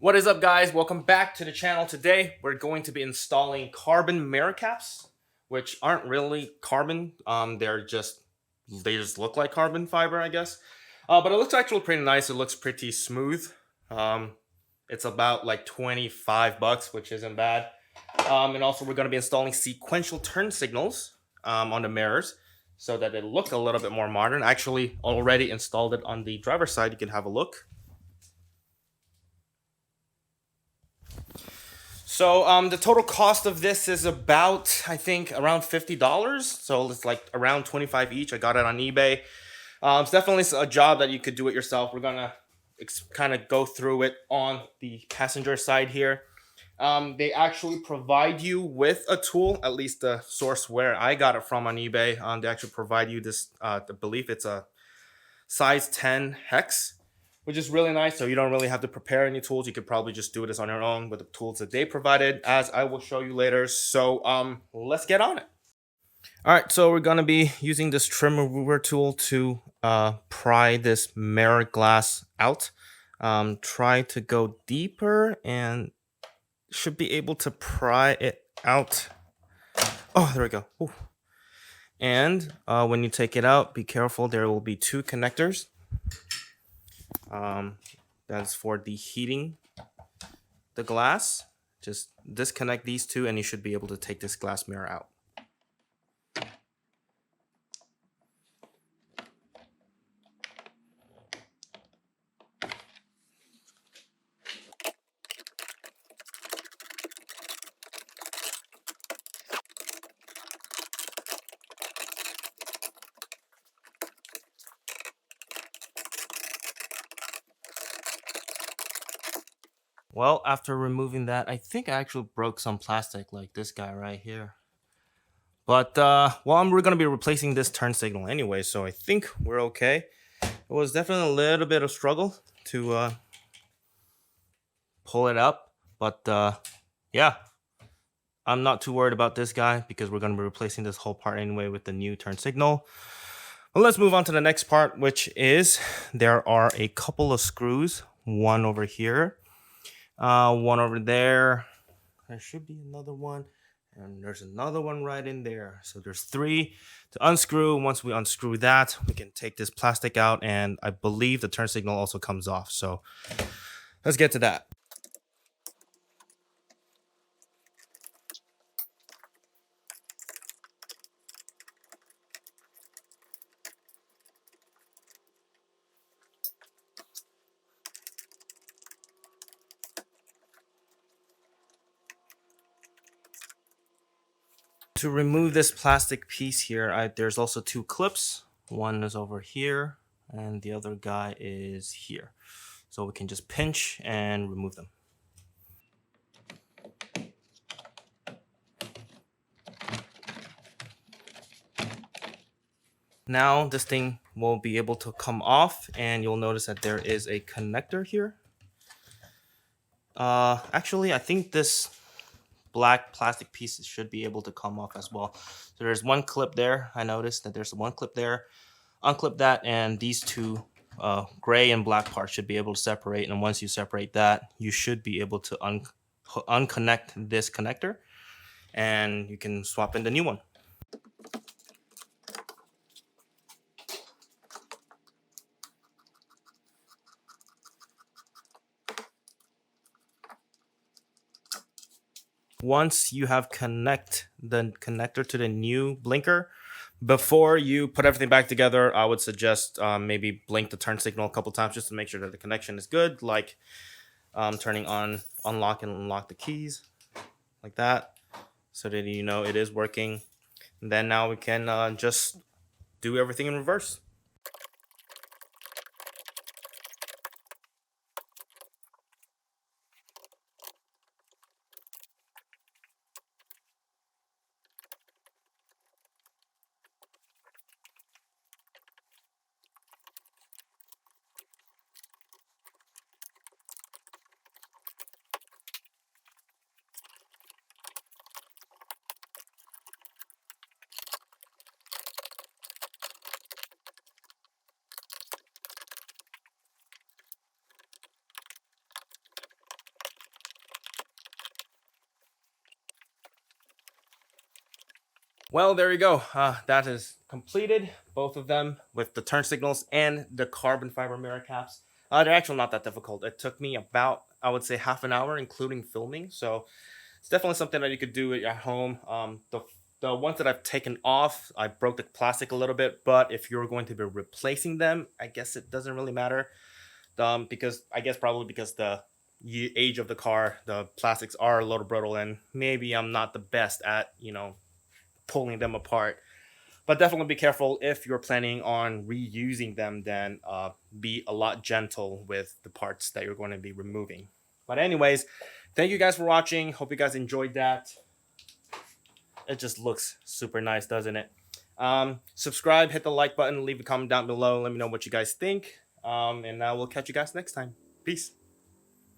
What is up, guys? Welcome back to the channel. Today we're going to be installing carbon mirror caps, which aren't really carbon. They just look like carbon fiber, I guess. But it looks actually pretty nice. It looks pretty smooth. Um, it's about like 25 bucks, which isn't bad. And also we're going to be installing sequential turn signals on the mirrors so that it look a little bit more modern. I actually already installed it on the driver's side. You can have a look. So the total cost of this is about, I think, around $50. So it's like around 25 each. I got it on eBay. It's definitely a job that you could do it yourself. We're gonna kind of go through it on the passenger side here. They actually provide you with a tool, at least the source where I got it from on eBay. They actually provide you this, I believe it's a size 10 hex, which is really nice. So you don't really have to prepare any tools. You could probably just do this on your own with the tools that they provided, as I will show you later. So let's get on it. All right, so we're gonna be using this trim remover tool to pry this mirror glass out. Try to go deeper and should be able to pry it out. Oh, there we go. Ooh. And when you take it out, be careful. There will be two connectors. That's for the heating the glass. Just disconnect these two and you should be able to take this glass mirror out. Well, after removing that, I think I actually broke some plastic like this guy right here. But, we're going to be replacing this turn signal anyway, so I think we're okay. It was definitely a little bit of struggle to pull it up, but yeah, I'm not too worried about this guy because we're going to be replacing this whole part anyway with the new turn signal. Well, let's move on to the next part, which is there are a couple of screws, one over here, one over there. There should be another one, and there's another one right in there. So there's three to unscrew. Once we unscrew that, we can take this plastic out, and I believe the turn signal also comes off. So let's get to that. To remove this plastic piece here, there's also two clips. One is over here, and the other guy is here. So we can just pinch and remove them. Now this thing will be able to come off, and you'll notice that there is a connector here. Actually, I think this black plastic piece should be able to come off as well. So there's one clip there. I noticed that there's one clip there. Unclip that, and these two gray and black parts should be able to separate. And once you separate that, you should be able to unconnect this connector, and you can swap in the new one. Once you have connect the connector to the new blinker, before you put everything back together, I would suggest maybe blink the turn signal a couple times just to make sure that the connection is good, like turning on unlock and unlock the keys like that, so that you know it is working. And then now we can just do everything in reverse. Well, there you go. That is completed, both of them, with the turn signals and the carbon fiber mirror caps. They're actually not that difficult. It took me about, I would say, half an hour, including filming. So it's definitely something that you could do at home. The ones that I've taken off, I broke the plastic a little bit, but if you're going to be replacing them, I guess it doesn't really matter. Because I guess probably because the age of the car, the plastics are a little brittle, and maybe I'm not the best at pulling them apart. But definitely be careful if you're planning on reusing them. Then be a lot gentle with the parts that you're going to be removing. But anyways, thank you guys for watching. Hope you guys enjoyed that. It just looks super nice, doesn't it? Subscribe, hit the like button, leave a comment down below. Let me know what you guys think. And we'll catch you guys next time. Peace.